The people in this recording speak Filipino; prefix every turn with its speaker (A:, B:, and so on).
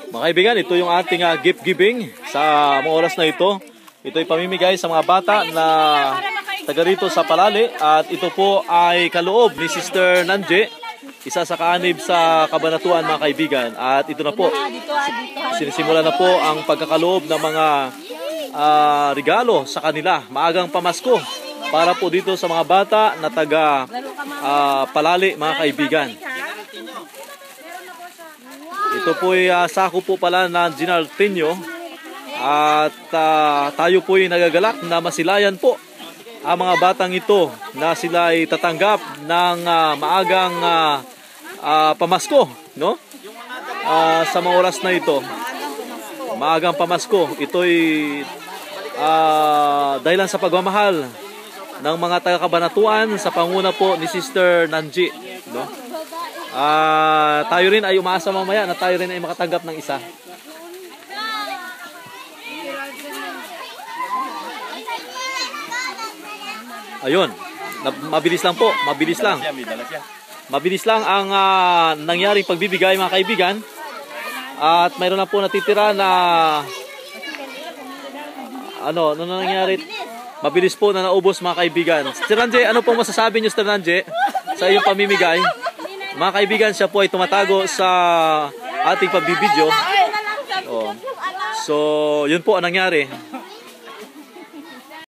A: Mga kaibigan, ito yung ating gift giving sa mga oras na ito. Ito ay pamimigay sa mga bata na taga rito sa Palali. At ito po ay kaloob ni Sister Nanje, isa sa kaanib sa Kabanatuan, mga kaibigan. At ito na po, sinisimula na po ang pagkakaloob ng mga regalo sa kanila. Maagang pamasko para po dito sa mga bata na taga Palali, mga kaibigan. Ito po ay sako po pala ng Ginaltinho. At tayo po ay nagagalak na masilayan po ang mga batang ito na sila ay tatanggap ng maagang pamasko, no? Sa mga oras na ito, maagang pamasko. Ito ay dahilan sa pagmamahal ng mga taga-Kabanatuan sa panguna po ni Sister Nanji, no? Tayo rin ay umaasa mamaya na tayo rin ay makatanggap ng isa. Ayun, mabilis lang po, mabilis lang. Mabilis lang ang nangyaring pagbibigay, mga kaibigan. At mayroon na po natitira na ano nangyari? Mabilis po na naubos, mga kaibigan. Sister Nanje, ano pong masasabi niyo, Sister Nanje, sa iyong pamimigay? Mga kaibigan, siya po ay tumatago sa ating pagbibideo. Oh. So, yun po ang nangyari.